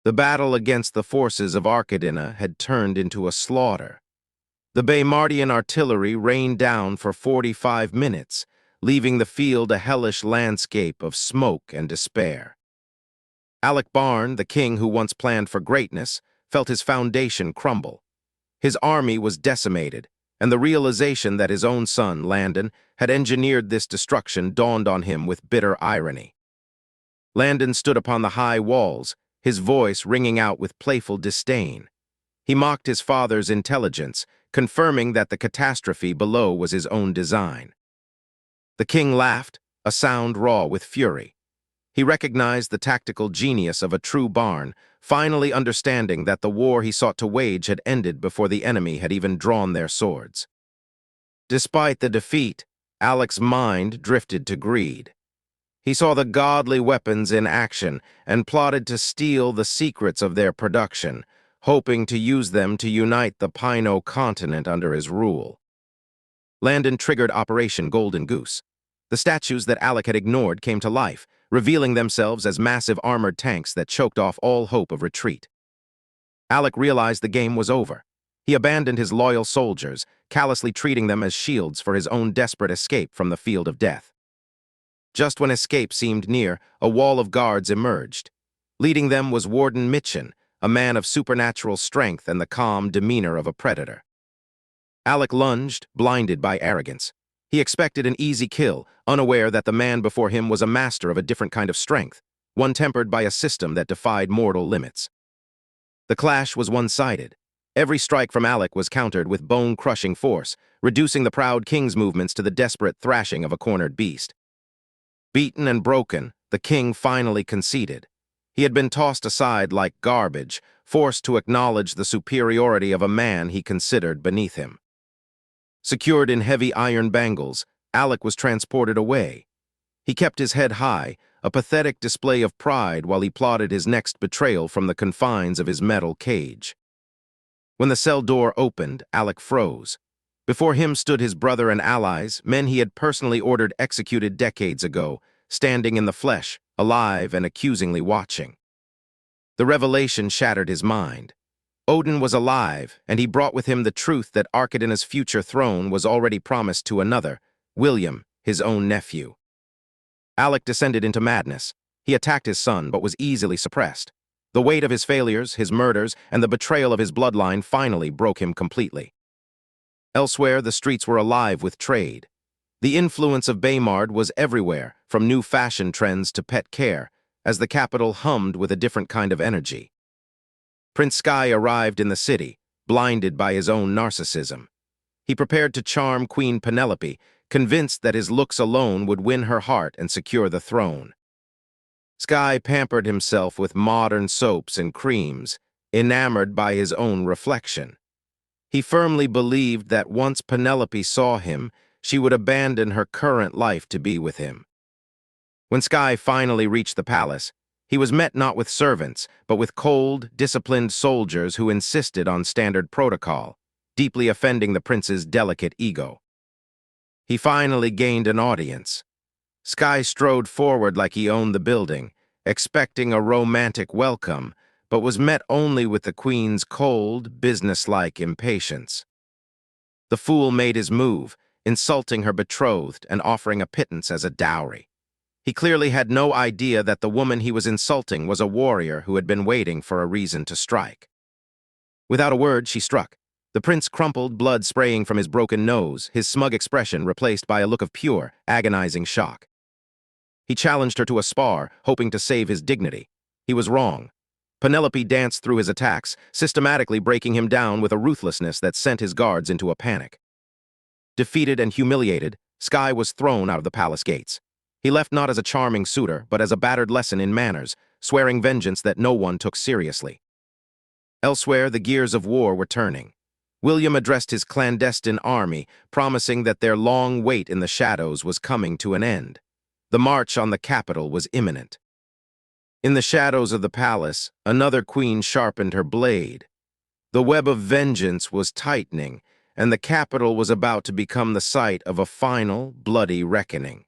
The battle against the forces of Arcadina had turned into a slaughter. The Baymardian artillery rained down for 45 minutes, leaving the field a hellish landscape of smoke and despair. Landon Barn, the king who once planned for greatness, felt his foundation crumble. His army was decimated, and the realization that his own son, Landon, had engineered this destruction dawned on him with bitter irony. Landon stood upon the high walls, his voice ringing out with playful disdain. He mocked his father's intelligence, confirming that the catastrophe below was his own design. The king laughed, a sound raw with fury. He recognized the tactical genius of a true Barn, finally understanding that the war he sought to wage had ended before the enemy had even drawn their swords. Despite the defeat, Alec's mind drifted to greed. He saw the godly weapons in action and plotted to steal the secrets of their production, hoping to use them to unite the Pino continent under his rule. Landon triggered Operation Golden Goose. The statues that Alec had ignored came to life, revealing themselves as massive armored tanks that choked off all hope of retreat. Alec realized the game was over. He abandoned his loyal soldiers, callously treating them as shields for his own desperate escape from the field of death. Just when escape seemed near, a wall of guards emerged. Leading them was Warden Mitchin, a man of supernatural strength and the calm demeanor of a predator. Alec lunged, blinded by arrogance. He expected an easy kill, unaware that the man before him was a master of a different kind of strength, one tempered by a system that defied mortal limits. The clash was one-sided. Every strike from Alec was countered with bone-crushing force, reducing the proud king's movements to the desperate thrashing of a cornered beast. Beaten and broken, the king finally conceded. He had been tossed aside like garbage, forced to acknowledge the superiority of a man he considered beneath him. Secured in heavy iron bangles, Alec was transported away. He kept his head high, a pathetic display of pride while he plotted his next betrayal from the confines of his metal cage. When the cell door opened, Alec froze. Before him stood his brother and allies, men he had personally ordered executed decades ago, standing in the flesh, alive and accusingly watching. The revelation shattered his mind. Odin was alive, and he brought with him the truth that Arcadina's future throne was already promised to another, William, his own nephew. Alec descended into madness. He attacked his son, but was easily suppressed. The weight of his failures, his murders, and the betrayal of his bloodline finally broke him completely. Elsewhere, the streets were alive with trade. The influence of Baymard was everywhere, from new fashion trends to pet care, as the capital hummed with a different kind of energy. Prince Sky arrived in the city, blinded by his own narcissism. He prepared to charm Queen Penelope, convinced that his looks alone would win her heart and secure the throne. Sky pampered himself with modern soaps and creams, enamored by his own reflection. He firmly believed that once Penelope saw him, she would abandon her current life to be with him. When Sky finally reached the palace, he was met not with servants, but with cold, disciplined soldiers who insisted on standard protocol, deeply offending the prince's delicate ego. He finally gained an audience. Sky strode forward like he owned the building, expecting a romantic welcome, but was met only with the queen's cold, businesslike impatience. The fool made his move, insulting her betrothed and offering a pittance as a dowry. He clearly had no idea that the woman he was insulting was a warrior who had been waiting for a reason to strike. Without a word, she struck. The prince crumpled, blood spraying from his broken nose, his smug expression replaced by a look of pure, agonizing shock. He challenged her to a spar, hoping to save his dignity. He was wrong. Penelope danced through his attacks, systematically breaking him down with a ruthlessness that sent his guards into a panic. Defeated and humiliated, Sky was thrown out of the palace gates. He left not as a charming suitor, but as a battered lesson in manners, swearing vengeance that no one took seriously. Elsewhere, the gears of war were turning. William addressed his clandestine army, promising that their long wait in the shadows was coming to an end. The march on the capital was imminent. In the shadows of the palace, another queen sharpened her blade. The web of vengeance was tightening, and the capital was about to become the site of a final, bloody reckoning.